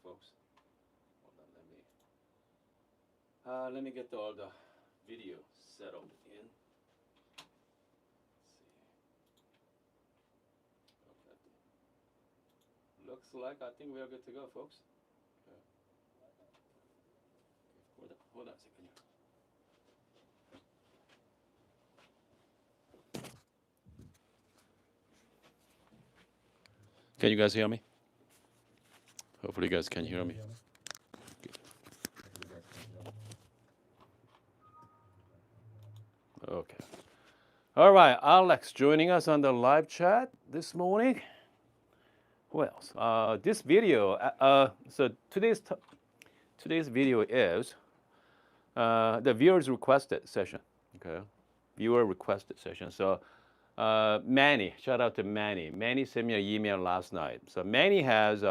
folks. Hold on, let me get all the video settled in. Let's see. Okay. Looks like I think we are good to go, folks. Okay. Hold on a second here. Can you guys hear me? Hopefully, you guys can hear me. Okay. All right, Alex joining us on the live chat this morning. Who else? This video. So today's video is the viewers requested session. Okay, viewer requested session. So Manny, shout out to Manny. Manny sent me an email last night. So Manny has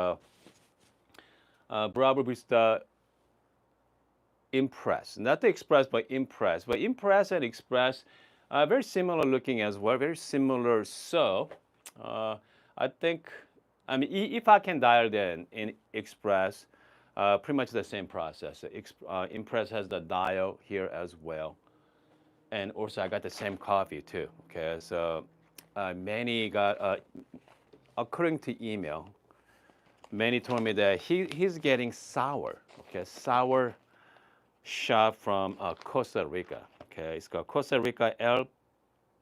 Bravo Vista Impress, not the Express, but Impress. But Impress and Express very similar looking as well, very similar. So I think, I mean, if I can dial in Express, pretty much the same process. Impress has the dial here as well. And also I got the same coffee too, okay? So Manny got, according to email, Manny told me that he's getting sour, okay? Sour shot from Costa Rica, okay? It's called Costa Rica El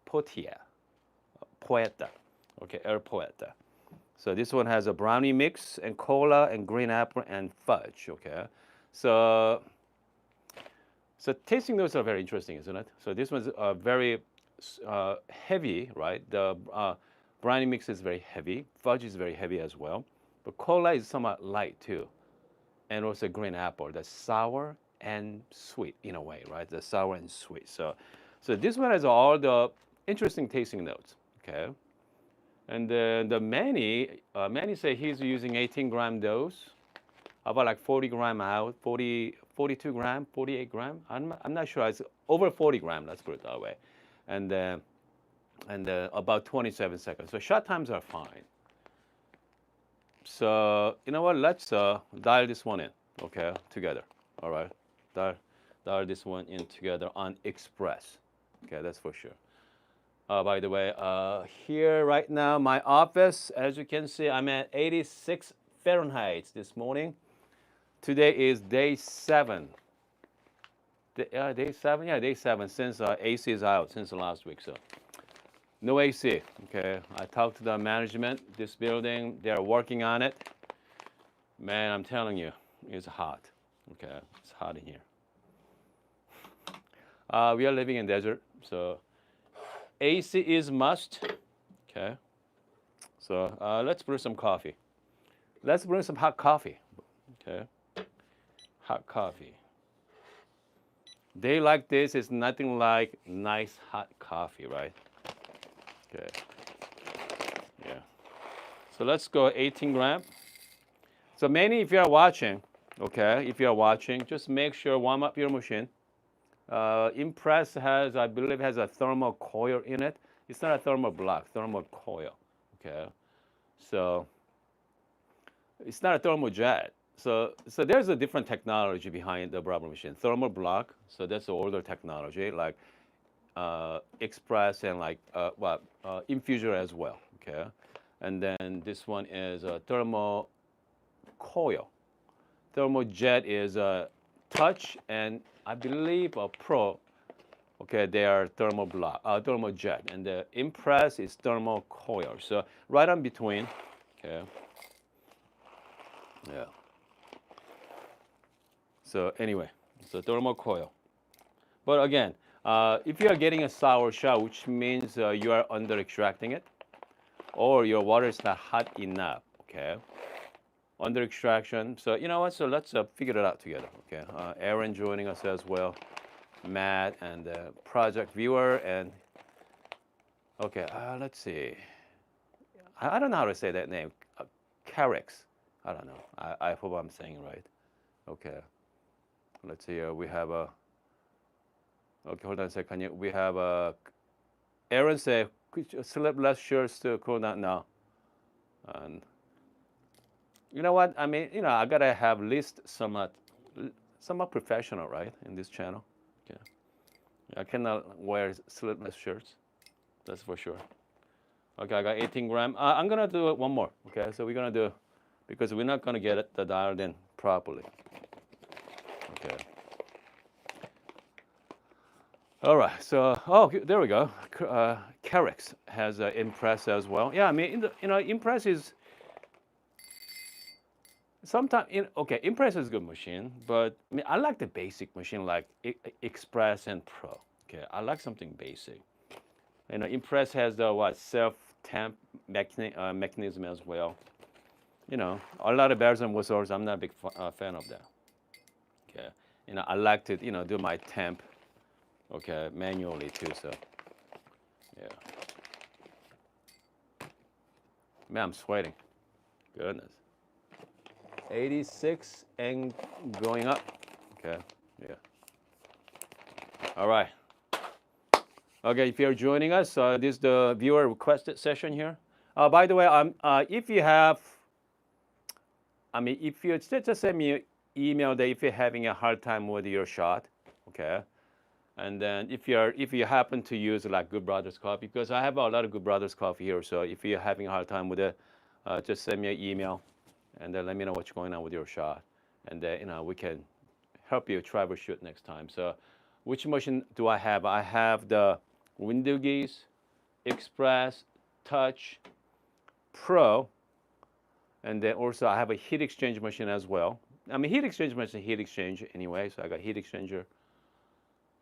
Poeta, okay, El Poeta. So this one has a brownie mix and cola and green apple and fudge, okay? So tasting notes are very interesting, isn't it? So this one's very heavy, right? The brownie mix is very heavy. Fudge is very heavy as well. But cola is somewhat light too. And also green apple, that's sour and sweet in a way, right? The sour and sweet. So this one has all the interesting tasting notes, okay? And then the Manny said he's using 18-gram dose, about like 40 gram out, 42 gram, 48 gram. I'm not sure. It's over 40 gram. Let's put it that way. And about 27 seconds. So shot times are fine. So you know what? Let's dial this one in, okay, together. All right, dial this one in together on Express. Okay, that's for sure. By the way, here right now, my office, as you can see, I'm at 86 Fahrenheit this morning. Today is day 7. Day 7? Yeah, day 7 since AC is out since last week. So no AC. Okay, I talked to the management, this building, they're working on it. Man, I'm telling you, it's hot. Okay, it's hot in here. We are living in desert, so AC is must. Okay, so let's brew some coffee. Let's brew some hot coffee. Okay, hot coffee. Day like this is nothing like nice hot coffee, right? Okay. Yeah. So let's go 18 gram. So Manny, if you are watching, okay, if you are watching, just make sure warm up your machine. Impress has, I believe, has a thermal coil in it. It's not a thermal block, thermal coil. Okay. So it's not a thermal jet. So there's a different technology behind the Bravo machine. Thermal block. So that's the older technology, like Express and like infuser as well. Okay. And then this one is a thermal coil. Thermal jet is a touch, and I believe a pro. Okay, they are thermal block, thermal jet, and the Impress is thermal coil. So right on between. Okay. Yeah. So anyway, it's a thermal coil. But again, if you are getting a sour shot, which means you are under extracting it, or your water is not hot enough. Okay. Under extraction. So you know what? So let's figure it out together. Okay. Aaron joining us as well, Matt and project viewer and okay. Let's see. I don't know how to say that name. Carex. I don't know. I hope I'm saying it right. Okay. Let's see. We have a. Okay, hold on a second. We have a. Aaron said, "Sleep less shirts to cool down now." And You know what? I mean, I gotta have at least somewhat professional, right, in this channel. Okay. I cannot wear sleeveless shirts. That's for sure. Okay, I got 18 gram. I'm gonna do it one more. Okay, so we're gonna do, because we're not gonna get it the dialed in properly. Okay. All right. So, there we go. Carex has Impress as well. Yeah, I mean, Impress is sometimes. Okay, Impress is a good machine, but I mean, I like the basic machine like Express and Pro. Okay, I like something basic. Impress has the self temp mechanism as well. A lot of bells and whistles. I'm not a big fan of that. Okay, I like to do my temp. Okay, manually too. So, yeah. Man, I'm sweating. Goodness. 86 and going up. Okay, yeah. All right. Okay, if you're joining us, this is the viewer requested session here. By the way, if you have, if you just send me an email that if you're having a hard time with your shot, okay. And then if you happen to use like Good Brothers Coffee, because I have a lot of Good Brothers Coffee here, so if you're having a hard time with it, just send me an email, and then let me know what's going on with your shot, and then we can help you troubleshoot next time. So, which machine do I have? I have the Window Geese, Express, Touch, Pro, and then also I have a heat exchange machine as well. Heat exchange machine, heat exchange anyway, so I got heat exchanger.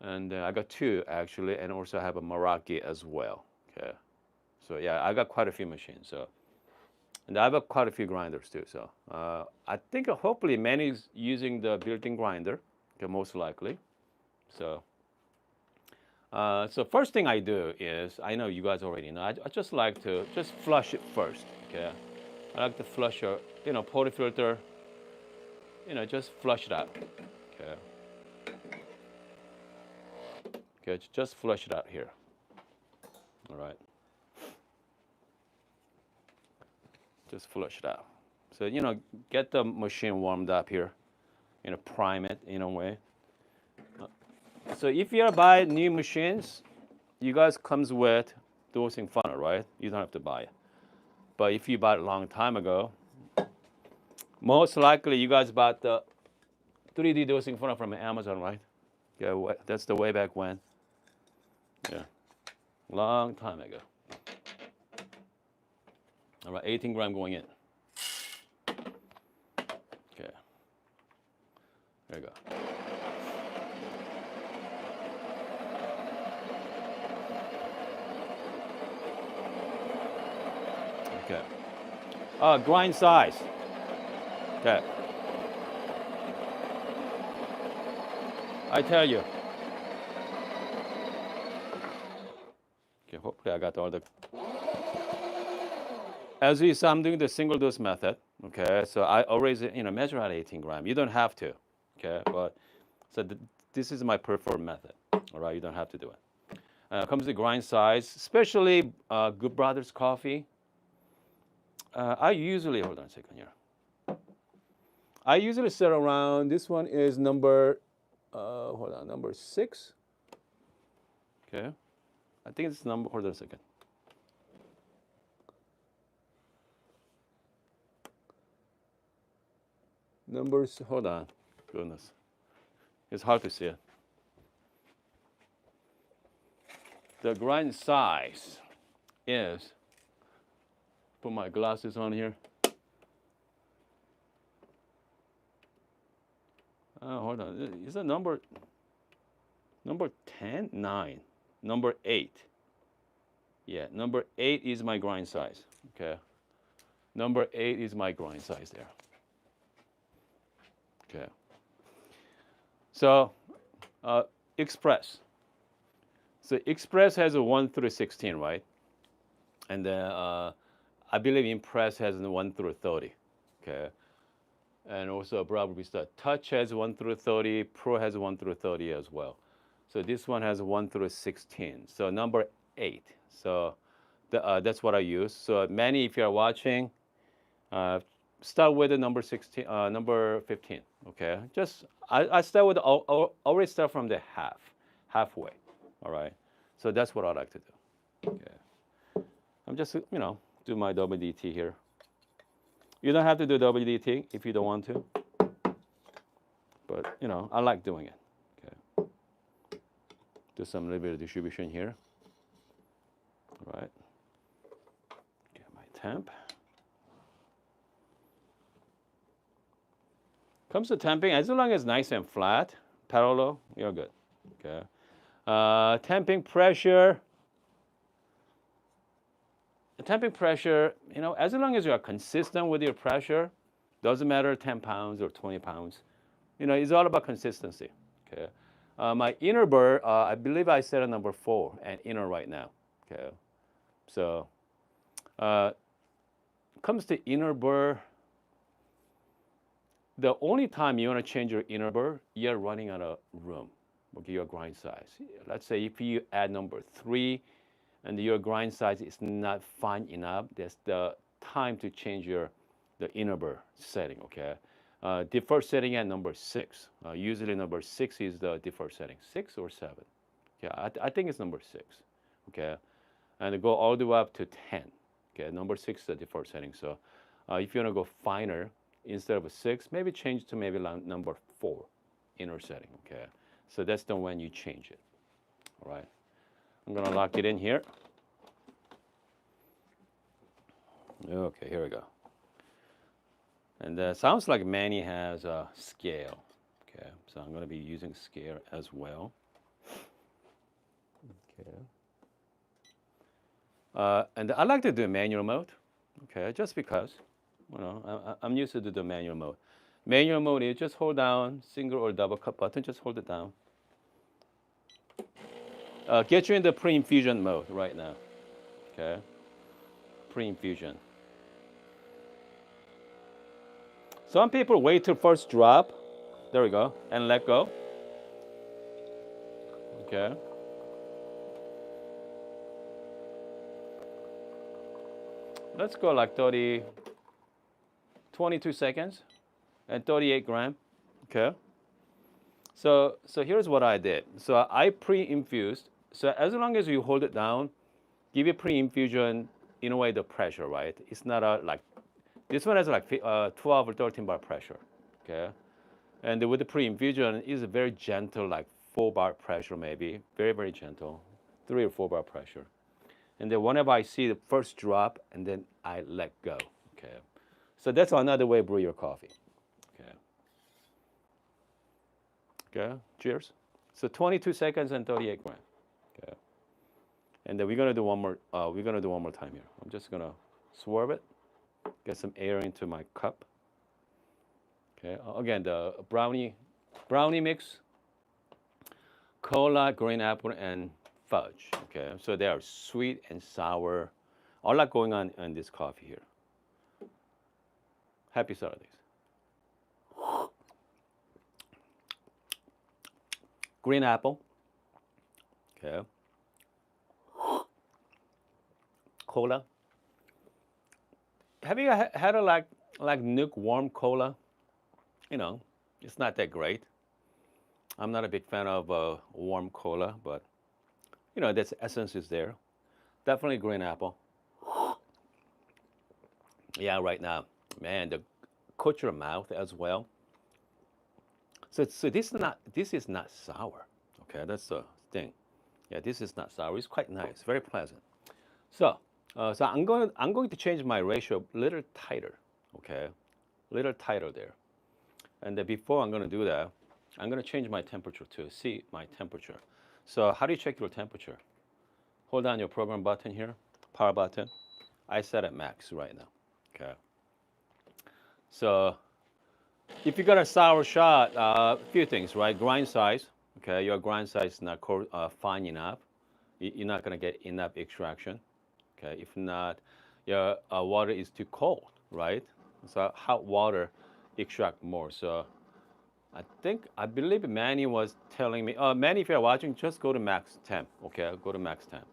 And I got two actually, and also I have a Meraki as well. Okay, so yeah, I got quite a few machines. So, and I have quite a few grinders too. So I think hopefully many is using the built-in grinder, okay, most likely. So, so first thing I do is, I know you guys already know, I just like to just flush it first. Okay, I like to flush your portafilter. Just flush it out. Okay. Okay, just flush it out here. All right. Just flush it out. So, get the machine warmed up here. Prime it in a way. So if you buy new machines, you guys comes with dosing funnel, right? You don't have to buy it. But if you bought it a long time ago, most likely you guys bought the 3D dosing funnel from Amazon, right? Yeah, that's the way back when. Yeah, long time ago. All right, 18 gram going in. Okay, there you go. Okay. Grind size. Okay. I tell you. Okay, hopefully I got all the. As you see, I'm doing the single dose method. Okay, so I always measure at 18 gram. You don't have to. Okay, but so this is my preferred method. All right, you don't have to do it. Comes to grind size, especially Good Brothers Coffee. I usually hold on a second here. I usually set around. This one is number. Hold on, number 6. Okay, I think it's number. Hold on a second. Numbers. Hold on. Goodness, it's hard to see it. The grind size is. Put my glasses on here. Hold on. Is that number 10? 9. Number 8. Yeah, number 8 is my grind size. Okay. Number 8 is my grind size there. Okay. So, Express. So Express has a 1 through 16, right? And then I believe Impress has a 1 through 30. Okay. And also probably Touch has 1 through 30, Pro has 1 through 30 as well. So this one has 1 through 16. So number 8. So that's what I use. So many, if you're watching, start with the number 16, number 15. Okay, just I start with always start from the halfway. All right, so that's what I like to do. Okay, I'm just do my WDT here. You don't have to do WDT if you don't want to, but I like doing it. Okay, do some little bit of distribution here. All right, get my temp. Comes to temping, as long as it's nice and flat, parallel, you're good. Okay. Temping pressure. Temping pressure, as long as you are consistent with your pressure, doesn't matter 10 pounds or 20 pounds. It's all about consistency. Okay. My inner burr, I believe I set a number 4 and inner right now. Okay. So, comes to inner burr. The only time you want to change your inner burr, you're running out of room. Okay, your grind size. Let's say if you add number 3 and your grind size is not fine enough, that's the time to change the inner burr setting. Okay, default setting at number 6. Usually number 6 is the default setting, 6 or 7. Yeah, I think it's number 6. Okay, and go all the way up to 10. Okay, number 6 is the default setting. So if you want to go finer, instead of a 6, maybe change to maybe number 4 inner setting. Okay, so that's the when you change it. All right, I'm gonna lock it in here. Okay, here we go. And sounds like Manny has a scale. Okay, so I'm gonna be using scale as well. Okay. And I like to do manual mode. Okay, just because. I'm used to do the manual mode. Manual mode is just hold down single or double cut button, just hold it down. Get you in the pre-infusion mode right now. Okay, pre-infusion. Some people wait till first drop. There we go, and let go. Okay. Let's go like 22 seconds and 38 gram. Okay. So here's what I did. So I pre-infused. So as long as you hold it down, give it pre-infusion in a way the pressure, right? It's not like this one has like 12 or 13 bar pressure. Okay. And with the pre-infusion, it's a very gentle, like 4 bar pressure maybe, very very gentle, 3 or 4 bar pressure. And then whenever I see the first drop, and then I let go. Okay. So that's another way to brew your coffee. Okay. Okay. Cheers. So 22 seconds and 38 gram. Okay. And then we're gonna do one more. We're gonna do one more time here. I'm just gonna swerve it, get some air into my cup. Okay. Again, the brownie mix, cola, green apple, and fudge. Okay. So they are sweet and sour. A lot going on in this coffee here. Happy Saturdays. Green apple. Okay. Cola. Have you had a like lukewarm cola? It's not that great. I'm not a big fan of warm cola, but that's essence is there. Definitely green apple. Yeah, right now, man, the coat your mouth as well. So this is not sour. Okay, that's the thing. Yeah, this is not sour. It's quite nice, very pleasant. So I'm going to change my ratio a little tighter. Okay, a little tighter there. And then before I'm going to do that, I'm going to change my temperature to see my temperature. So how do you check your temperature? Hold down your program button here, power button. I set at max right now. Okay. So if you got a sour shot, a few things, right? Grind size. Okay, your grind size is not fine enough. You're not going to get enough extraction. Okay, if not, your water is too cold, right? So hot water extract more. So I believe Manny was telling me, Manny, if you're watching, just go to max temp. Okay, go to max temp.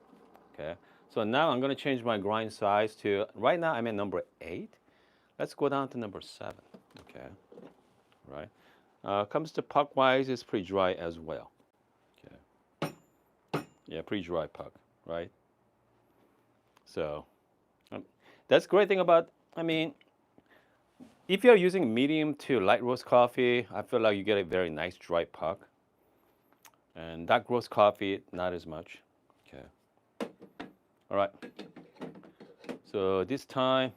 Okay, so now I'm going to change my grind size to, right now I'm at number 8. Let's go down to number 7. Okay, right. Comes to puck wise, it's pretty dry as well. Okay, yeah, pretty dry puck, right? So that's the great thing about. I mean, if you're using medium to light roast coffee, I feel like you get a very nice dry puck. And dark roast coffee, not as much. Okay. All right. So this time,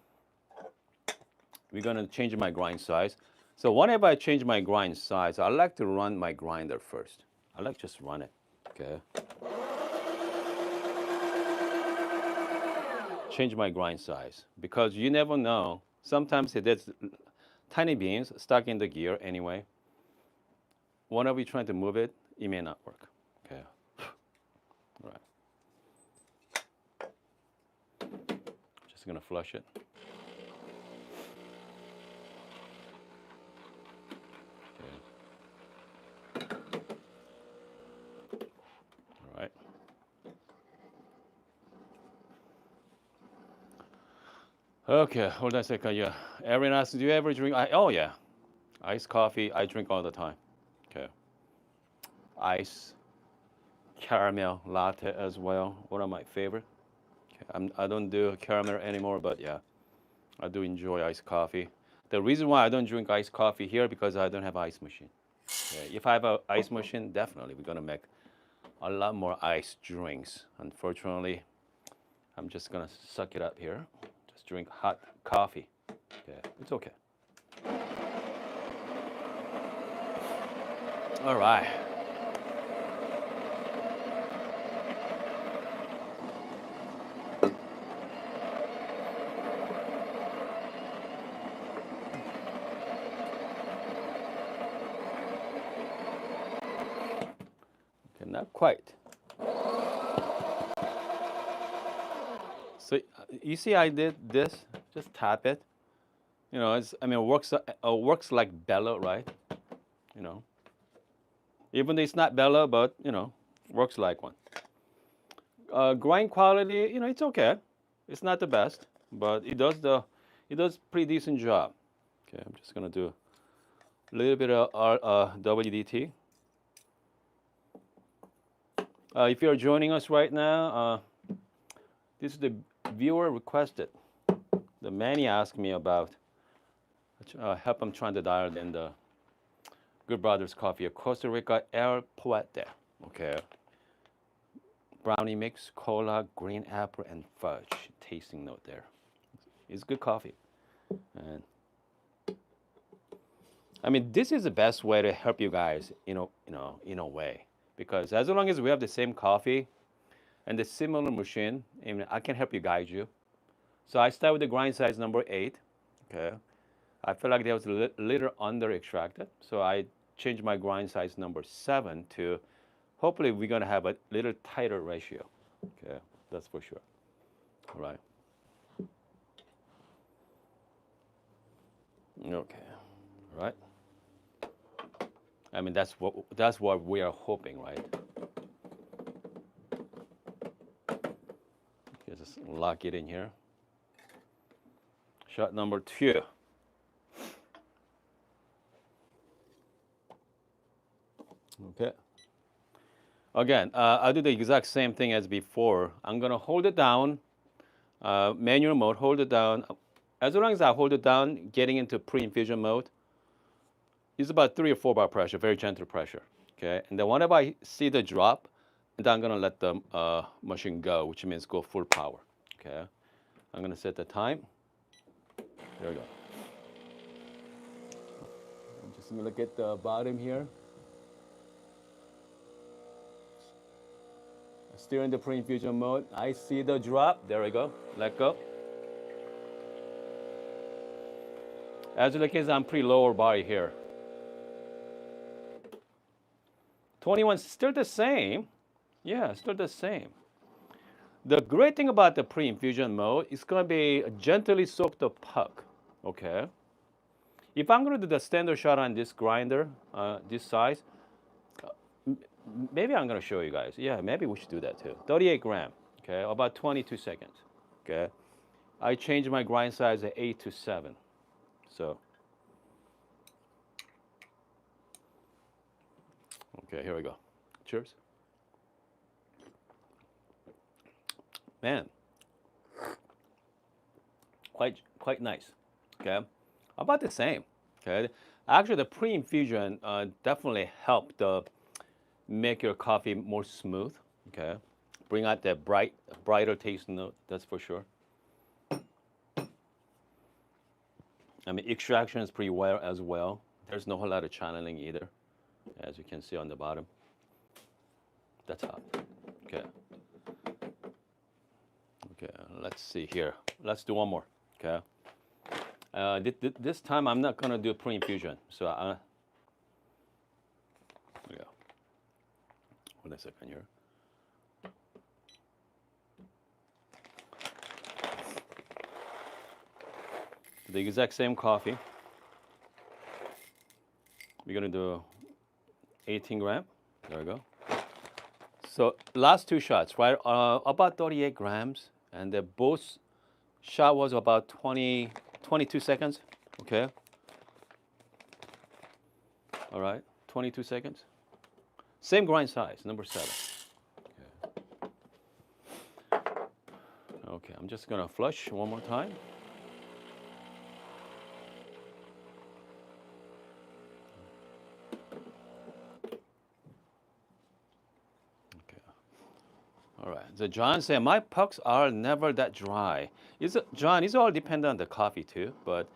we're gonna change my grind size. So whenever I change my grind size, I like to run my grinder first. I like just run it. Okay. Change my grind size because you never know. Sometimes there's tiny beans stuck in the gear anyway. Whenever you're trying to move it, it may not work. Okay. All right. Just gonna flush it. Okay. All right. Okay, hold on a second. Yeah. Erin asks, do you ever drink? Oh, yeah. Iced coffee, I drink all the time. Okay. Ice, caramel latte as well. One of my favorite. Okay. I don't do caramel anymore, but yeah, I do enjoy iced coffee. The reason why I don't drink iced coffee here because I don't have ice machine. Okay. If I have an ice machine, definitely we're gonna make a lot more ice drinks. Unfortunately, I'm just gonna suck it up here. Just drink hot coffee. Okay, it's okay. All right. Okay, not quite. So you see, I did this. Just tap it. You know, it works like Bella, right? You know, even though it's not Bella, but you know, works like one. Grind quality, you know, it's okay. It's not the best, but it does pretty decent job. Okay, I'm just gonna do a little bit of WDT. If you're joining us right now, this is the viewer requested. The many asked me about help. I'm trying to dial in the Good Brothers Coffee, Costa Rica El Poeta. Okay. Brownie mix, cola, green apple, and fudge. Tasting note there. It's good coffee. And I mean, this is the best way to help you guys, in a way. Because as long as we have the same coffee and the similar machine, I mean, I can help you guide you. So I start with the grind size number 8. Okay. I feel like there was a little under extracted. So I changed my grind size number 7 to hopefully we're going to have a little tighter ratio. Okay, that's for sure. All right. Okay. All right. I mean, that's what we are hoping, right? Okay, just lock it in here. Shot number 2. Okay. Again, I'll do the exact same thing as before. I'm gonna hold it down, manual mode, hold it down. As long as I hold it down, getting into pre-infusion mode, it's about 3 or 4 bar pressure, very gentle pressure. Okay, and then whenever I see the drop, then I'm gonna let the machine go, which means go full power. Okay, I'm gonna set the time. There we go. I'm just gonna look at the bottom here. Still in the pre-infusion mode. I see the drop. There we go. Let go. As you can see, I'm pretty lower body here. 21 still the same. Yeah, still the same. The great thing about the pre-infusion mode is going to be gently soak the puck. Okay. If I'm going to do the standard shot on this grinder, this size, maybe I'm going to show you guys. Yeah, maybe we should do that too. 38 gram. Okay, about 22 seconds. Okay. I changed my grind size at 8 to 7. So, okay, here we go. Cheers. Man, quite nice. Okay, about the same. Okay, actually the pre-infusion definitely helped make your coffee more smooth. Okay, bring out that brighter taste note. That's for sure. I mean, extraction is pretty well as well. There's no whole lot of channeling either, as you can see on the bottom. That's hot. Okay. Okay, let's see here. Let's do one more. Okay. This time I'm not gonna do pre-infusion. So yeah. Hold on a second here. The exact same coffee. We're gonna do 18 gram. There we go. So last two shots, right? About 38 grams, and the both shot was about 22 seconds. Okay. All right, 22 seconds. Same grind size, number 7. Okay. Okay, I'm just gonna flush one more time. All right. So John said, my pucks are never that dry. John, it's all dependent on the coffee too. But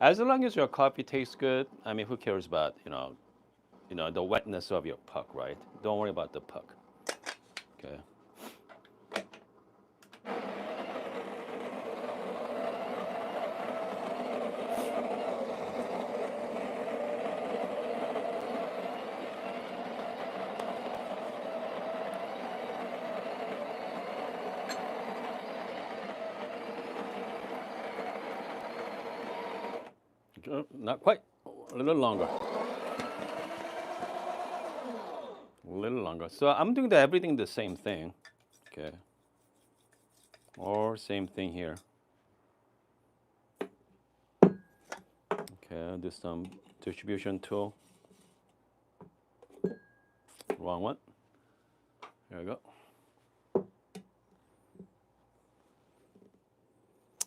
as long as your coffee tastes good, I mean, who cares about the wetness of your puck, right? Don't worry about the puck. Okay. Not quite. A little longer. A little longer. So I'm doing everything the same thing. Okay. Or same thing here. Okay, do some distribution tool. Wrong one. There we go.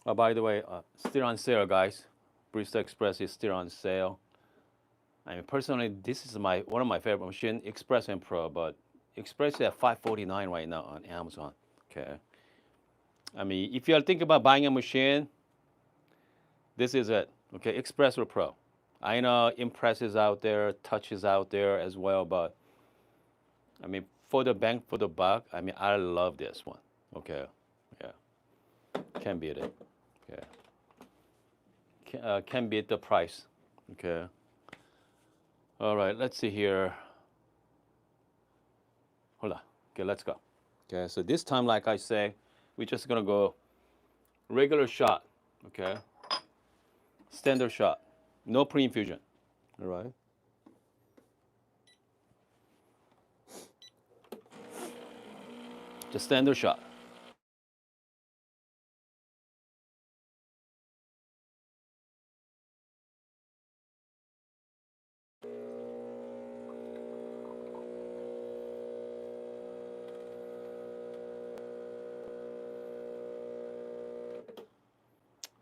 Oh, by the way, still on sale, guys. Barista Express is still on sale. I mean, personally, this is one of my favorite machines, Express and Pro. But Express is at $549 right now on Amazon. Okay. I mean, if you're thinking about buying a machine, this is it. Okay, Express or Pro. I know Impress is out there, Touch is out there as well, but I mean, for the bang for the buck, I mean, I love this one. Okay, yeah, can't beat it. Okay, can't beat the price. Okay. All right, let's see here. Hold on. Okay, let's go. Okay, so this time, like I say, we're just gonna go regular shot. Okay, standard shot, no pre-infusion. All right. Just standard shot.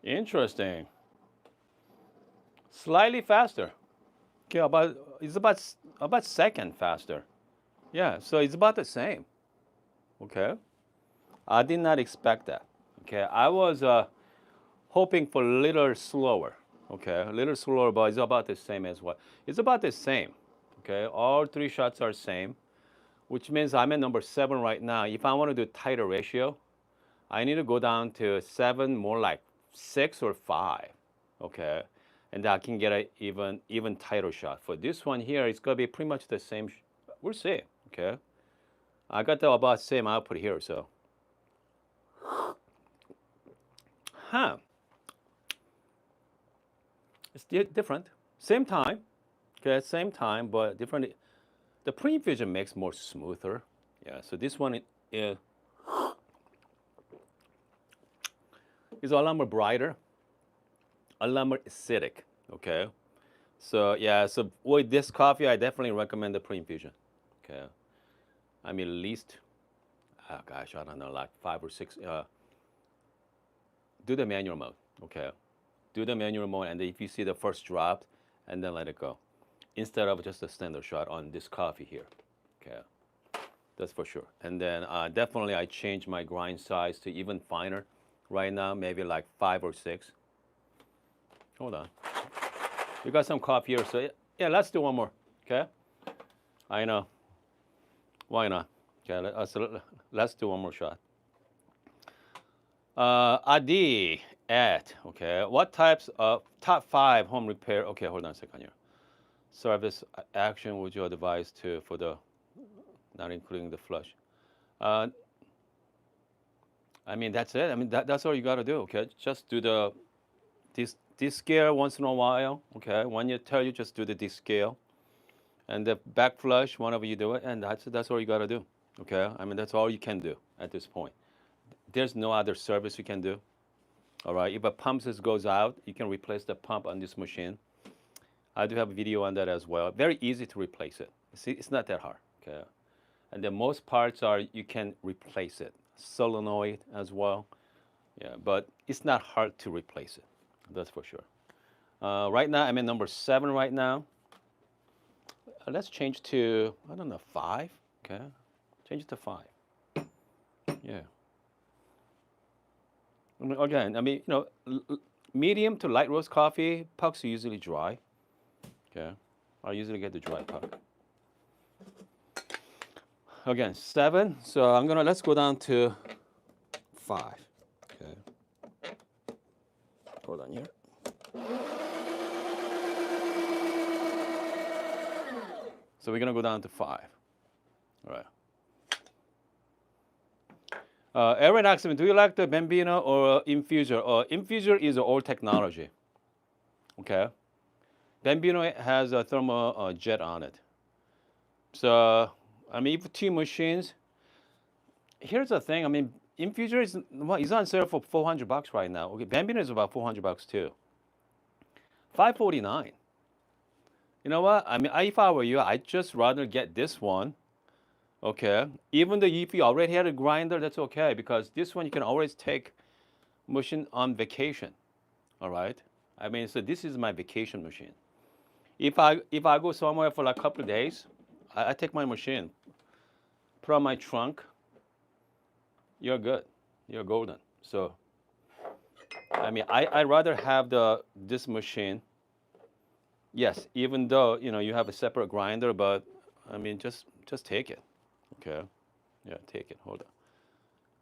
Interesting. Slightly faster. Okay, it's about second faster. Yeah, so it's about the same. Okay, I did not expect that. Okay, I was hoping for a little slower. Okay, a little slower, but it's about the same as well. It's about the same. Okay, all 3 shots are same, which means I'm at number 7 right now. If I want to do tighter ratio, I need to go down to 7, more like 6 or 5. Okay, and I can get an even tighter shot. For this one here, it's gonna be pretty much the same. We'll see. Okay, I got the about same output here, so. Huh. It's different. Same time. Okay, same time, but different. The pre-infusion makes more smoother. Yeah, so this one is a lot more brighter, a lot more acidic. Okay. So yeah, so with this coffee, I definitely recommend the pre-infusion. Okay. I mean, at least, oh gosh, I don't know, like 5 or 6. Do the manual mode. Okay. Do the manual mode, and if you see the first drop, and then let it go, instead of just a standard shot on this coffee here. Okay. That's for sure. And then definitely I changed my grind size to even finer. Right now, maybe like 5 or 6. Hold on. You got some coffee here, so yeah, let's do one more. Okay. I know. Why not? Okay, let's do one more shot. Adi at, okay, what types of top 5 home repair? Okay, hold on a second here. Service action would you advise to for the not including the flush? Uh, I mean that's it. I mean that's all you got to do. Okay, just do the descale once in a while. Okay, when you tell you just do the descale, and the back flush whenever you do it, and that's all you got to do. Okay, I mean that's all you can do at this point. There's no other service you can do. All right, if a pump just goes out, you can replace the pump on this machine. I do have a video on that as well. Very easy to replace it. See, it's not that hard. Okay, and then most parts are you can replace it. Solenoid as well. Yeah, but it's not hard to replace it. That's for sure. Right now, I'm at number 7 right now. Let's change to, I don't know, 5. Okay, change it to 5. Yeah. Again, I mean, medium to light roast coffee, pucks are usually dry. Okay, I usually get the dry puck. Again, 7. So let's go down to 5. Okay. Hold on here. So we're gonna go down to 5. All right. Aaron asked me, do you like the Bambino or Infuser? Infuser is an old technology. Okay. Bambino has a thermal jet on it. So, I mean, if 2 machines, here's the thing. I mean, Infuser is on sale for $400 right now. Okay, Bambino is about $400 too. $549. You know what? I mean, if I were you, I'd just rather get this one. Okay. Even though if you already had a grinder, that's okay because this one you can always take machine on vacation. All right. I mean, so this is my vacation machine. If I go somewhere for like a couple of days, I take my machine, put on my trunk. You're good. You're golden. So, I mean, I rather have this machine. Yes, even though you have a separate grinder, but I mean, just take it. Okay. Yeah, take it. Hold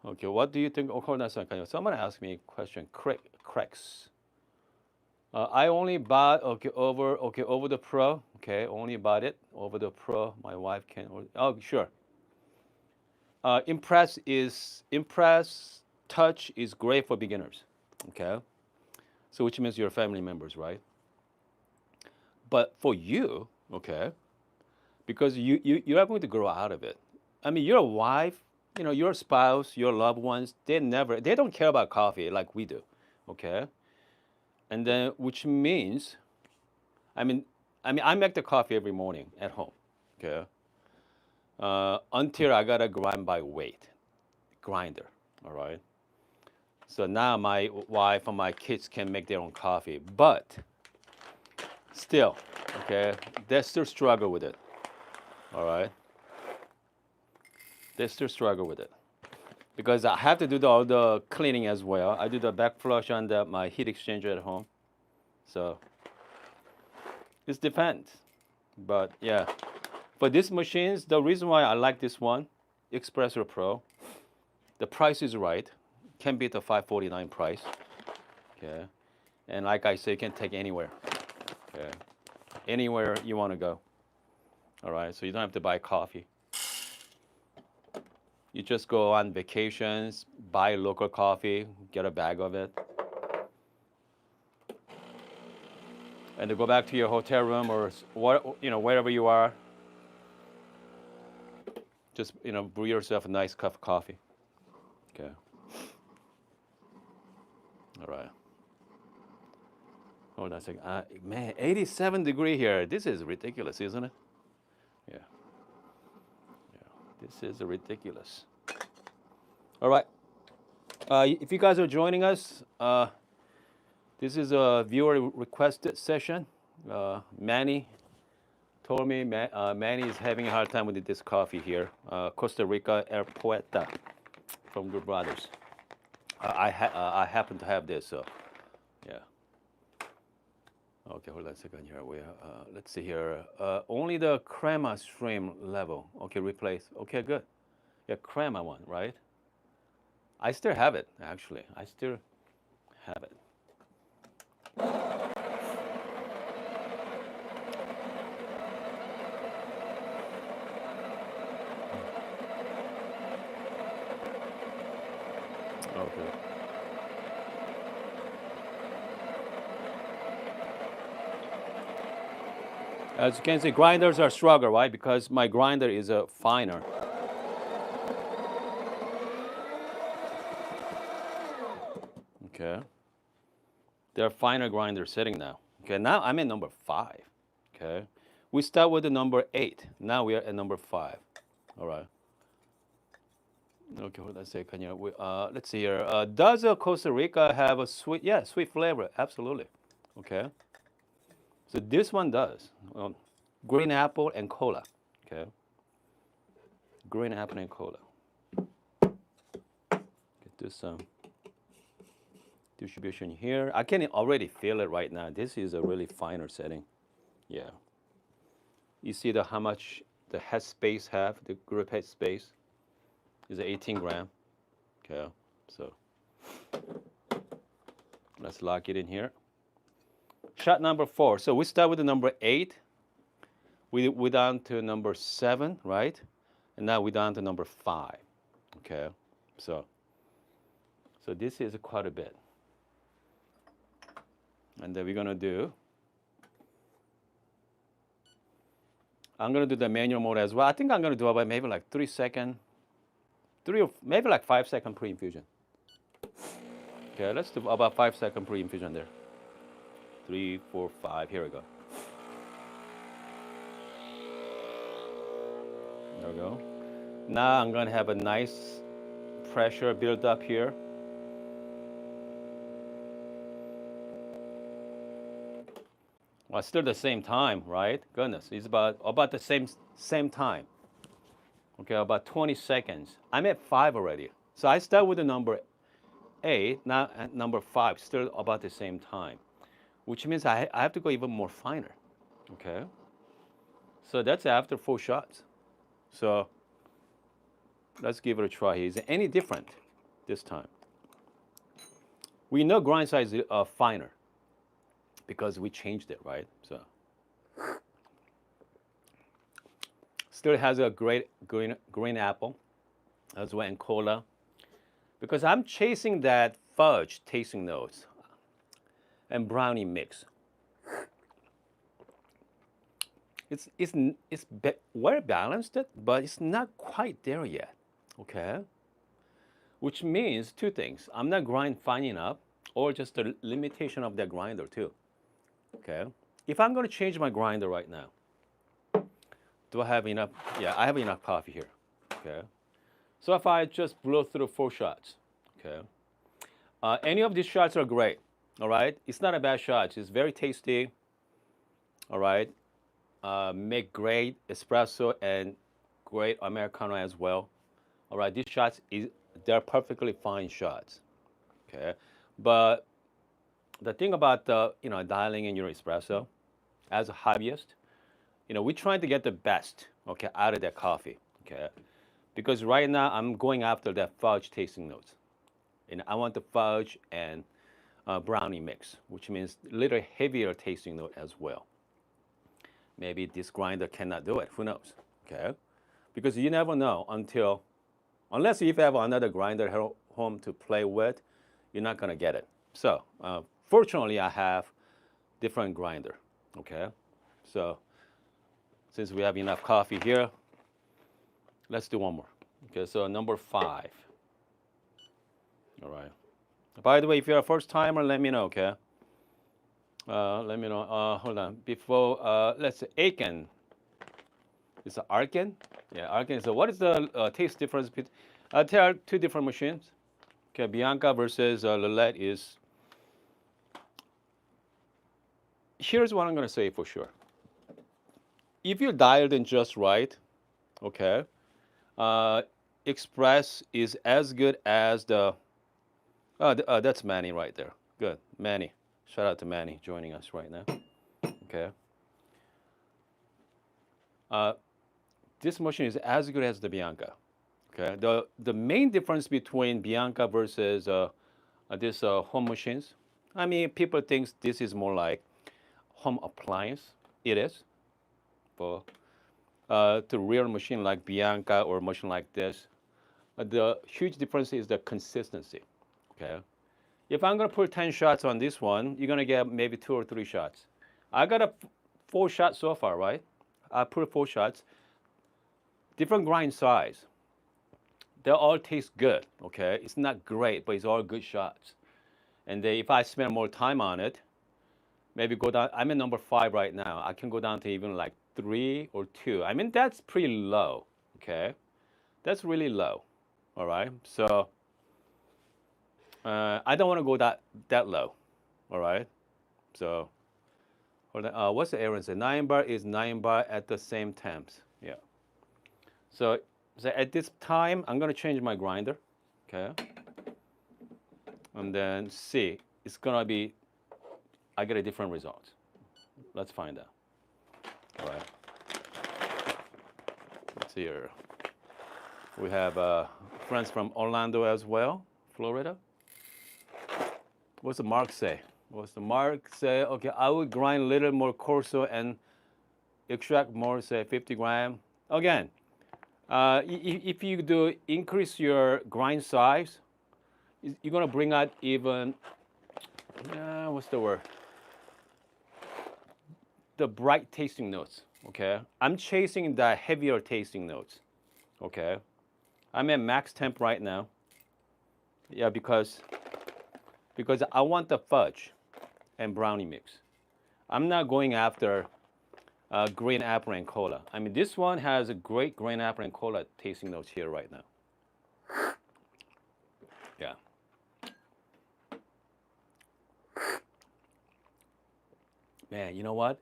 on. Okay, what do you think? Oh, hold on a second. Someone asked me a question. Cracks. I only bought over the Pro. Okay, only bought it over the Pro. My wife can. Oh, sure. Impress Touch is great for beginners. Okay, so which means you're family members, right? But for you, okay, because you are going to grow out of it. I mean, your wife, your spouse, your loved ones, they don't care about coffee like we do, okay? And then, which means, I mean, I make the coffee every morning at home, okay? Until I gotta grind by weight, grinder, all right? So now my wife and my kids can make their own coffee, but still, okay, they still struggle with it, all right? They still struggle with it because I have to do all the cleaning as well. I do the back flush on my heat exchanger at home, so it depends. But yeah, for these machines, the reason why I like this one, Espresso Pro, the price is right. Can beat the $549 price. Okay, and like I say, you can take anywhere. Okay, anywhere you want to go. All right, so you don't have to buy coffee. You just go on vacations, buy local coffee, get a bag of it, and to go back to your hotel room or wherever you are. Just brew yourself a nice cup of coffee. Okay. All right. Hold on a second. Man, 87 degree here. This is ridiculous, isn't it? Yeah. This is ridiculous. All right. If you guys are joining us, this is a viewer requested session. Manny told me Manny is having a hard time with this coffee here. Costa Rica Poeta from Good Brothers. I happen to have this, so yeah. Okay, hold on a second here. Let's see here. Only the crema stream level. Okay, replace. Okay, good. Yeah, crema one, right? I still have it, actually. I still have it. Okay. As you can see, grinders are stronger, right? Because my grinder is a finer. Okay. They're finer grinder setting now. Okay, now I'm at number 5. Okay. We start with the number 8. Now we are at number 5. All right. Okay, hold on a second. Let's see here. Does Costa Rica have a sweet? Yeah, sweet flavor. Absolutely. Okay. So this one does. Green apple and cola. Okay. Green apple and cola. Get this distribution here. I can already feel it right now. This is a really finer setting. Yeah. You see how much the head space have, the grip head space is 18 gram. Okay, so let's lock it in here. Shot number 4. So we start with the number 8. We're down to number 7, right? And now we're down to number 5. Okay, so this is quite a bit. And then we're gonna do. I'm gonna do the manual mode as well. I think I'm gonna do about maybe like 3 second, maybe like 5 second pre-infusion. Okay, let's do about 5 second pre-infusion there. 3, 4, 5. Here we go. There we go. Now I'm gonna have a nice pressure build up here. Well, still the same time, right? Goodness, it's about the same time. Okay, about 20 seconds. I'm at 5 already. So I start with the number 8, now at number 5, still about the same time, which means I have to go even more finer. Okay, so that's after 4 shots. So let's give it a try here. Is it any different this time? We know grind size is finer because we changed it, right? So still has a great green apple as well, and cola, because I'm chasing that fudge tasting notes and brownie mix. It's well balanced, but it's not quite there yet. Okay, which means 2 things: I'm not grind fine enough, or just the limitation of that grinder too. Okay, if I'm going to change my grinder right now, do I have enough? Yeah, I have enough coffee here. Okay, so if I just blow through 4 shots, okay, any of these shots are great. All right, it's not a bad shot. It's very tasty. All right, make great espresso and great Americano as well. All right, these shots they're perfectly fine shots. Okay, but the thing about dialing in your espresso, as a hobbyist, we're trying to get the best, okay, out of that coffee, okay, because right now I'm going after that fudge tasting notes, and I want the fudge and brownie mix, which means a little heavier tasting note as well. Maybe this grinder cannot do it. Who knows? Okay, because you never know unless you have another grinder home to play with, you're not gonna get it. So fortunately, I have different grinder. Okay, so since we have enough coffee here, let's do one more. Okay, so number 5. All right. By the way, if you're a first timer, let me know. Okay. Let me know. Hold on. Before, let's say Aiken. It's an Arken. Yeah, Arken. So what is the taste difference between? There are two different machines. Okay, Bianca versus Lillet is. Here's what I'm gonna say for sure. If you dialed in just right, okay, uh, Express is as good as the. That's Manny right there. Good, Manny. Shout out to Manny joining us right now. Okay. Uh, this machine is as good as the Bianca. Okay. The main difference between Bianca versus this home machines, I mean, people think this is more like home appliance. It is, but the real machine like Bianca or machine like this, the huge difference is the consistency. Okay. If I'm gonna put 10 shots on this one, you're gonna get maybe 2 or 3 shots. I got a 4 shots so far, right? I put 4 shots, different grind size. They all taste good. Okay, it's not great, but it's all good shots. And then if I spend more time on it, maybe go down. I'm at number 5 right now. I can go down to even like 3 or 2. I mean, that's pretty low. Okay, that's really low. All right, so I don't want to go that low. All right, so hold on. What's the error say? 9 bar is 9 bar at the same temps. Yeah. So, so at this time, I'm gonna change my grinder. Okay, and then see. It's gonna be. I get a different result. Let's find out. All right. Let's see here. We have friends from Orlando as well, Florida. What's the mark say? What's the mark say? Okay, I would grind a little more coarser and extract more, say 50 gram. Again, if you do increase your grind size, you're gonna bring out even, what's the word? The bright tasting notes, okay? I'm chasing the heavier tasting notes, okay? I'm at max temp right now. Yeah, because I want the fudge and brownie mix. I'm not going after green apple and cola. I mean, this one has a great green apple and cola tasting notes here right now. Yeah. Man, you know what?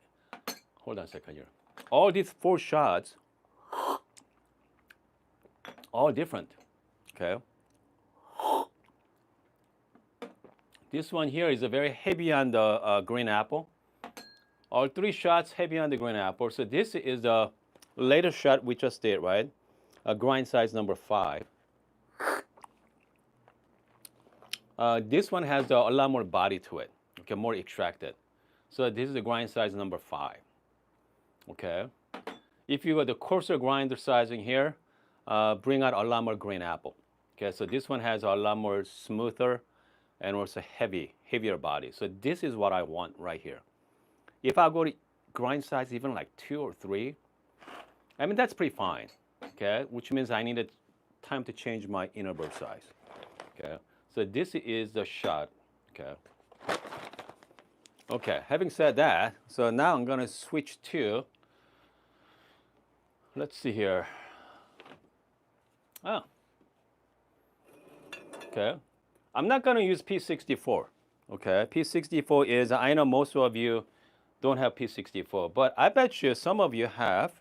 Hold on a second here. All these 4 shots, all different, okay? This one here is a very heavy on the green apple. All 3 shots heavy on the green apple. So this is the latest shot we just did, right? Grind size number 5. This one has a lot more body to it, okay, more extracted. So this is the grind size number 5, okay? If you got the coarser grinder sizing here, bring out a lot more green apple. Okay, so this one has a lot more smoother and also heavier body. So this is what I want right here. If I go to grind size even like 2 or 3, I mean, that's pretty fine, okay? Which means I needed time to change my inner burr size, okay? So this is the shot, okay? Okay, having said that, so now I'm gonna switch to, let's see here. Oh, okay. I'm not gonna use P64, okay? P64 is, I know most of you don't have P64, but I bet you some of you have,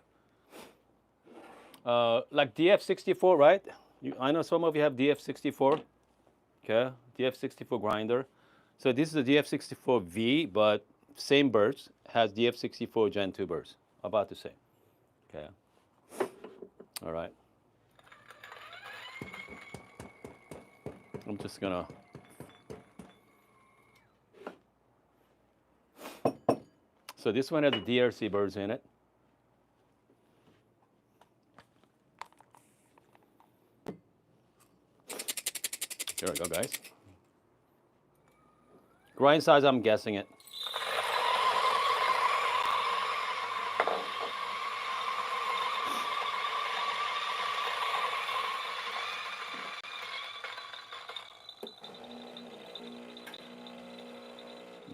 like DF64, right? I know some of you have DF64, okay? DF64 grinder. So this is the DF64V, but same burrs, has DF64 Gen 2 burrs, about the same, okay? All right. I'm just gonna. So this one has the DRC burrs in it. Here we go, guys. Grind size, I'm guessing it.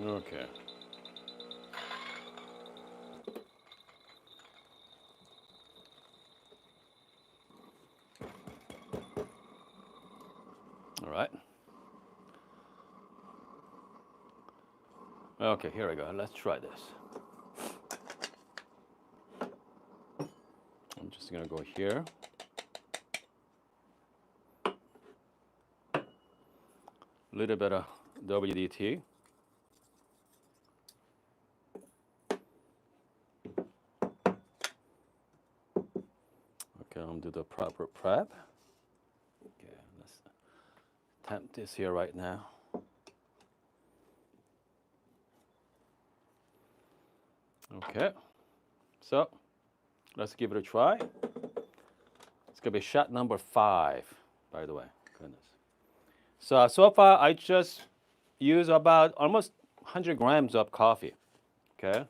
Okay. All right. Okay, here we go. Let's try this. I'm just gonna go here. A little bit of WDT. Okay, I'm gonna do the proper prep. Okay, let's attempt this here right now. Okay, so let's give it a try. It's gonna be shot number 5, by the way. Goodness. So far I just use about almost 100 grams of coffee. Okay.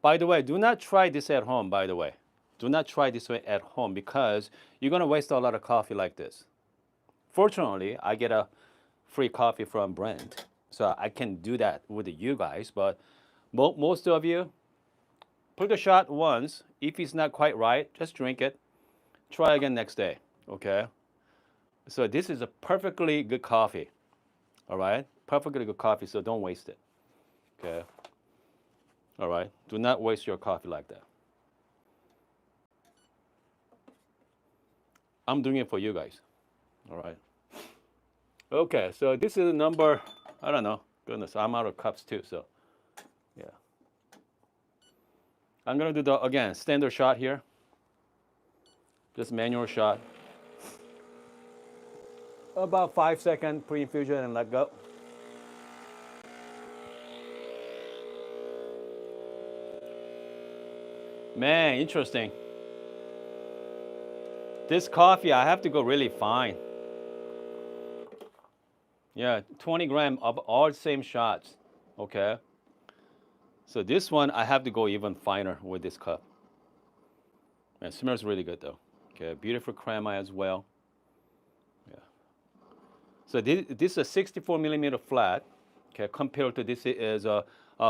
By the way, do not try this at home. By the way, do not try this way at home because you're gonna waste a lot of coffee like this. Fortunately, I get a free coffee from Brent, so I can do that with you guys. But most of you, put a shot once. If it's not quite right, just drink it. Try again next day. Okay. So this is a perfectly good coffee. All right, perfectly good coffee. So don't waste it. Okay. All right. Do not waste your coffee like that. I'm doing it for you guys. All right. Okay, so this is a number, I don't know. Goodness, I'm out of cups too, so yeah. I'm gonna do the, again, standard shot here. Just manual shot. About 5-second pre-infusion and let go. Man, interesting. This coffee, I have to go really fine. Yeah, 20 grams of all same shots. Okay. So this one, I have to go even finer with this cup. It smells really good though. Okay, beautiful crema as well. Yeah. So this is a 64 millimeter flat. Okay, compared to this is a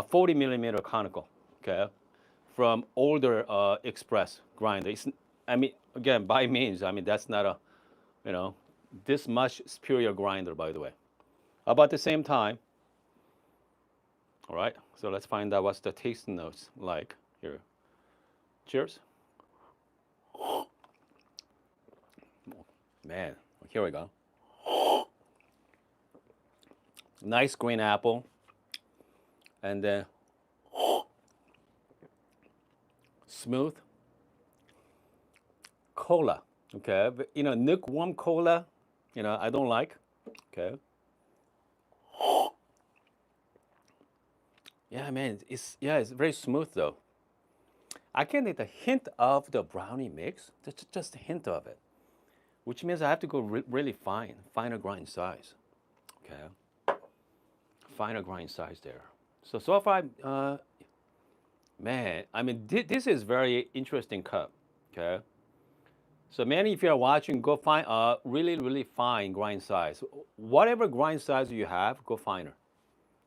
40 millimeter conical. Okay, from older express grinder. I mean, again, by means, I mean that's not a, this much superior grinder, by the way. About the same time. All right, so let's find out what's the taste notes like here. Cheers. Man, here we go. Nice green apple. And then smooth cola. Okay, but, lukewarm cola, I don't like. Okay. Yeah, man, it's very smooth though. I can get a hint of the brownie mix, just a hint of it, which means I have to go really finer grind size. Okay, finer grind size there. So far, man, I mean this is very interesting cup. Okay, so many if you're watching, go find a really fine grind size. Whatever grind size you have, go finer.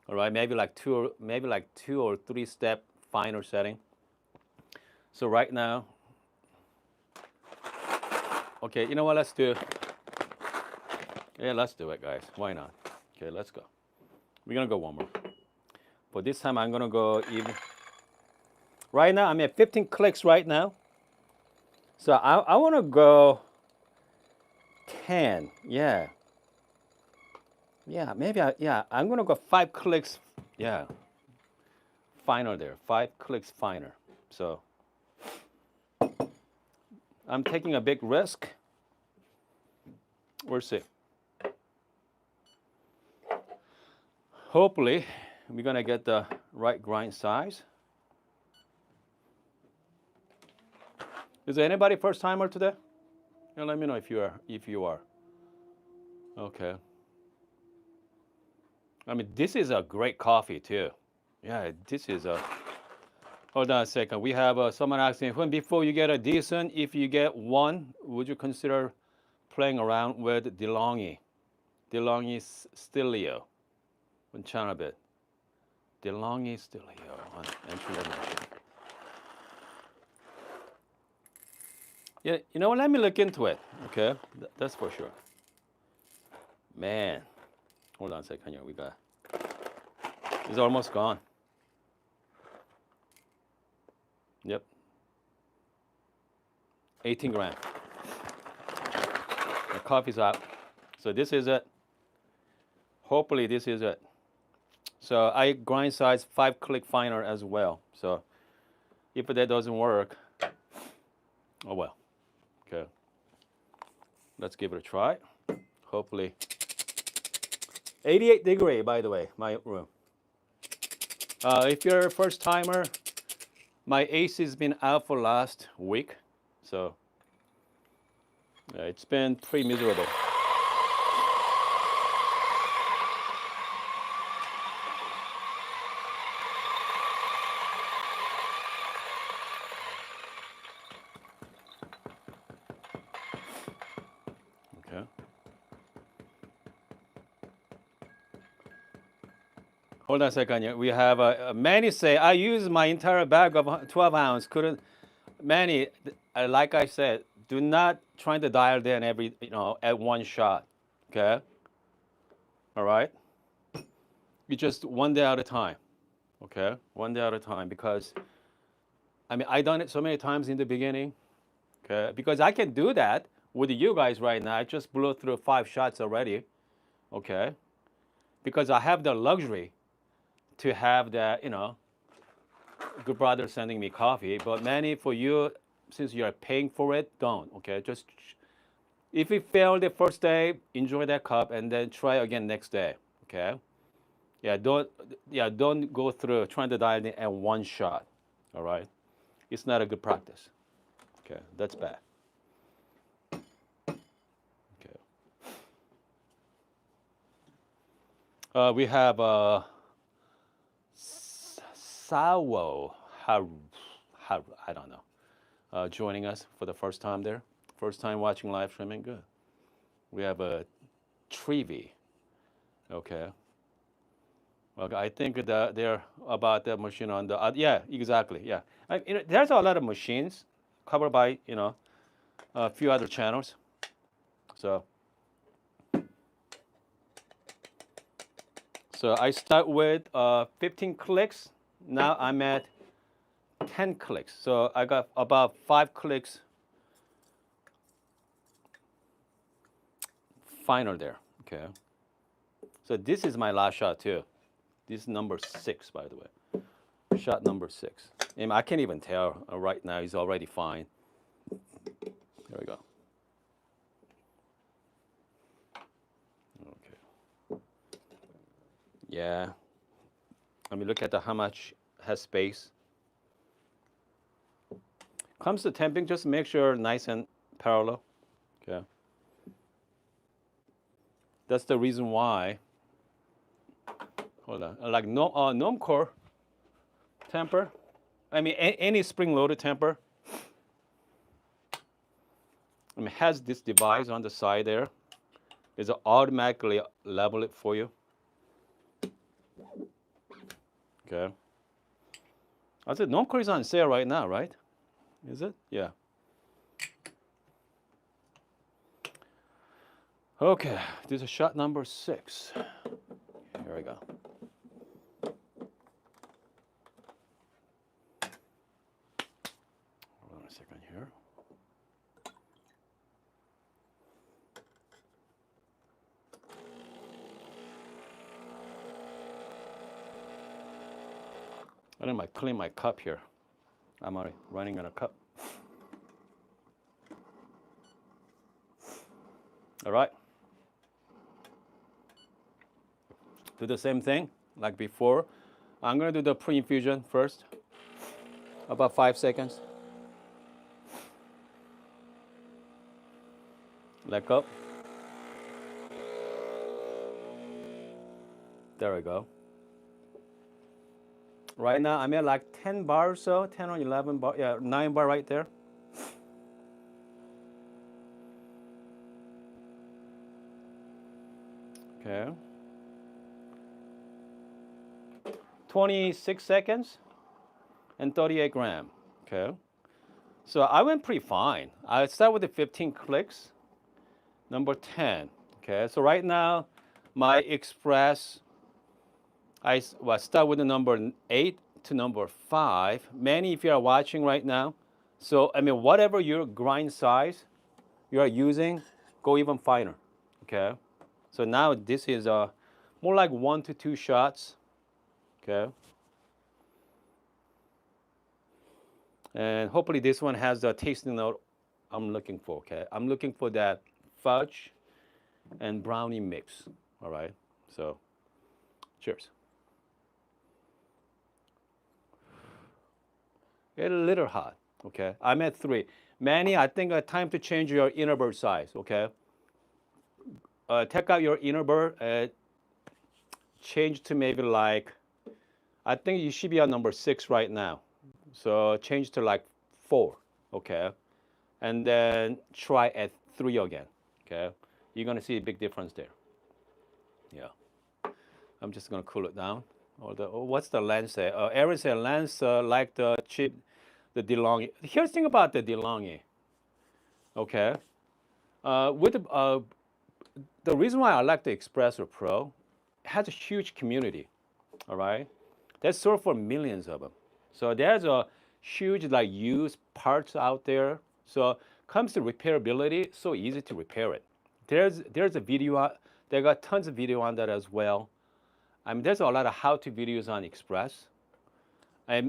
All right, maybe like two or three step finer setting. So right now, okay, you know what? Let's do. Yeah, let's do it, guys. Why not? Okay, let's go. We're gonna go one more. But this time I'm gonna go even. Right now I'm at 15 clicks right now. So I want to go 10. Yeah. Yeah, maybe I'm gonna go 5 clicks. Yeah, finer there. 5 clicks finer. So I'm taking a big risk. We'll see. Hopefully, we're gonna get the right grind size. Is there anybody first timer today? Let me know if you are. Okay. I mean, this is a great coffee too. Yeah, this is a. Hold on a second. We have someone asking, when before you get a decent, if you get one, would you consider playing around with DeLonghi Stilio on channel bit? DeLonghi Stilio on entry level. Yeah, you know what? Let me look into it. Okay, that's for sure. Man, hold on a second here. It's almost gone. Yep. 18 grams. The coffee's out. So this is it. Hopefully this is it. So I grind size 5-click finer as well. So if that doesn't work, oh well. Okay. Let's give it a try. Hopefully. 88 degree, by the way, my room. If you're a first timer, my AC has been out for last week. So it's been pretty miserable. Okay. Hold on a second. We have many say I use my entire bag of 12 ounce. Couldn't many? Like I said, do not try to dial in every at one shot. Okay. All right. You just one day at a time. Okay, one day at a time because I mean I done it so many times in the beginning. Okay, because I can do that with you guys right now. I just blew through 5 shots already. Okay, because I have the luxury to have that, good brother sending me coffee. But many for you, since you're paying for it, don't. Okay, just if you fail the first day, enjoy that cup and then try again next day. Okay, don't go through trying to dial in at one shot. All right, it's not a good practice. Okay, that's bad. Okay, we have Sawo, I don't know, joining us for the first time there. First time watching live streaming, good. We have a Trevi, okay. Well, I think that they're about the machine on the, yeah, exactly, yeah. There's a lot of machines covered by, a few other channels. So I start with 15 clicks. Now I'm at 10 clicks. So I got about 5 clicks finer there. Okay. So this is my last shot too. This is number 6, by the way. Shot number 6. And I can't even tell right now. He's already fine. There we go. Okay. Yeah. I mean, look at how much has space. Comes to temping, just make sure nice and parallel. Okay. That's the reason why. Hold on. Like gnome core temper. I mean, any spring-loaded temper. I mean, has this device on the side there. It's automatically level it for you. Okay. I said gnome core is on sale right now, right? Is it? Yeah. Okay, this is shot number 6. Here we go. Hold on a second here. I didn't clean my cup here. I'm already running out of cup. All right. Do the same thing like before. I'm going to do the pre-infusion first. About 5 seconds. Let go. There we go. Right now I'm at like 10 bar or so, 10 or 11 bar, yeah, 9 bar right there. Okay. 26 seconds and 38 gram. Okay. So I went pretty fine. I start with the 15 clicks. Number 10. Okay, so right now, my express, start with the number 8 to number 5. Many, if you are watching right now, so I mean, whatever your grind size you are using, go even finer. Okay, so now this is more like 1 to 2 shots. Okay, and hopefully this one has the tasting note I'm looking for. Okay, I'm looking for that fudge and brownie mix. All right, so cheers. Get a little hot. Okay, I'm at 3. Manny, I think time to change your inner bird size. Okay, take out your inner bird and change to maybe like, I think you should be on number 6 right now. So change to like 4. Okay, and then try at 3 again. Okay, you're gonna see a big difference there. Yeah, I'm just gonna cool it down. What's the lens say? Aaron said lens like the chip, the DeLonghi. Here's the thing about the DeLonghi. Okay, with the reason why I like the Espresso Pro, it has a huge community. All right, that's sold for millions of them. So there's a huge like used parts out there. So comes to repairability, so easy to repair it. There's a video. They got tons of video on that as well. I mean, there's a lot of how-to videos on Express.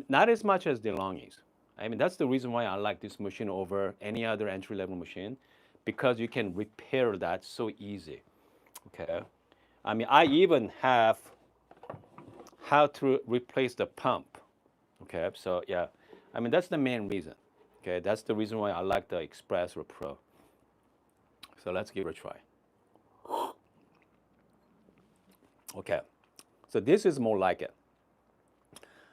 Not as much as DeLonghi's. I mean, that's the reason why I like this machine over any other entry-level machine, because you can repair that so easy. Okay. I mean, I even have how to replace the pump. Okay. So yeah, I mean, that's the main reason. Okay. That's the reason why I like the Express or Pro. So let's give it a try. Okay. So this is more like it.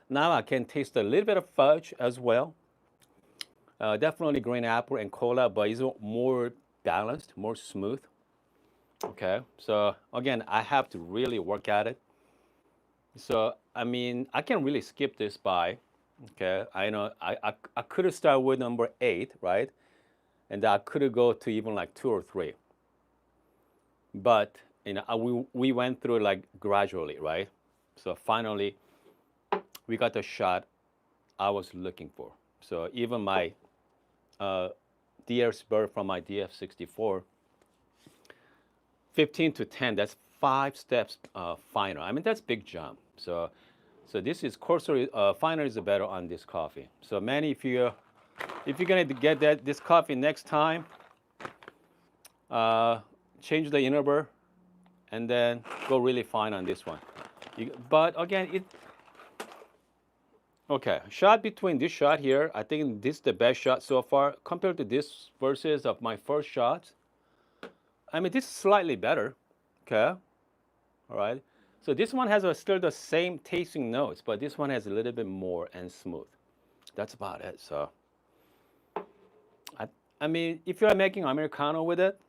Now I can taste a little bit of fudge as well. Definitely green apple and cola, but it's more balanced, more smooth. Okay, so again, I have to really work at it. So I mean, I can really skip this by. Okay, I know I could have started with number 8, right? And I could have go to even like 2 or 3. But you know, we went through it like gradually, right? So finally, we got the shot I was looking for. So even my DF bird from my DF64, 15 to 10, that's 5 steps finer. I mean, that's big jump. So this is coarser, finer is better on this coffee. So Manny, if you're gonna get this coffee next time, change the inner burr, and then go really fine on this one. But again, okay, shot between this shot here, I think this is the best shot so far compared to this versus of my first shot. I mean, this is slightly better. Okay, all right. So this one has still the same tasting notes, but this one has a little bit more and smooth. That's about it. So, I mean, if you're making Americano with it,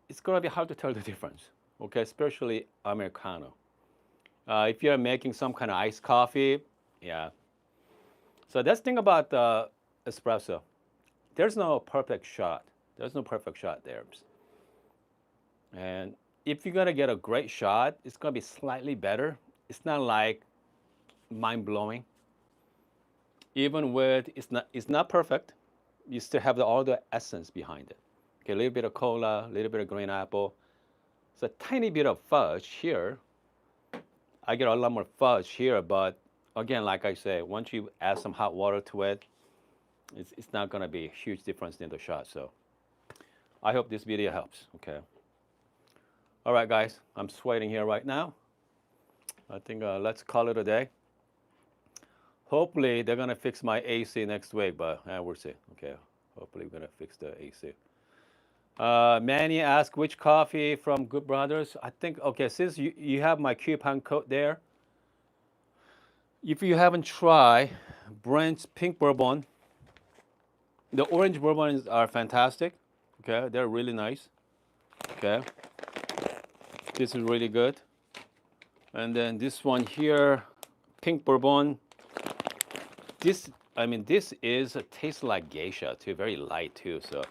it's gonna be hard to tell the difference. Okay, especially Americano. If you're making some kind of iced coffee, yeah. So that's the thing about espresso. There's no perfect shot. There's no perfect shot there. And if you're gonna get a great shot, it's gonna be slightly better. It's not like mind-blowing. Even with it's not perfect. You still have all the essence behind it. Okay, a little bit of cola, a little bit of green apple. It's a tiny bit of fudge here. I get a lot more fudge here, but again, like I say, once you add some hot water to it, it's not gonna be a huge difference in the shot. So I hope this video helps. Okay. All right, guys, I'm sweating here right now. I think let's call it a day. Hopefully they're gonna fix my AC next week, but we'll see. Okay, hopefully we're gonna fix the AC. Manny asked which coffee from Good Brothers. I think, okay, since you have my coupon code there, if you haven't tried Brent's Pink Bourbon, the orange bourbons are fantastic. Okay, they're really nice. Okay, this is really good. And then this one here, Pink Bourbon. This, I mean, this is tastes like geisha too, very light too. So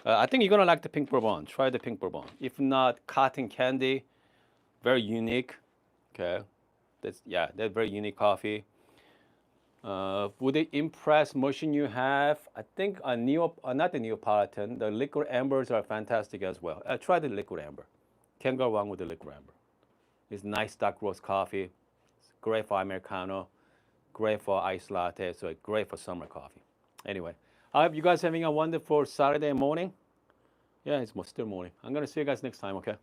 I think you're gonna like the pink bourbon. Try the pink bourbon. If not, cotton candy, very unique. Okay, that's very unique coffee. Would it impress machine you have? I think not the Neapolitan. The liquid ambers are fantastic as well. Try the liquid amber. Can't go wrong with the liquid amber. It's nice dark roast coffee. It's great for Americano, great for iced latte, so great for summer coffee. Anyway, I hope you guys having a wonderful Saturday morning. Yeah, it's still morning. I'm gonna see you guys next time, okay?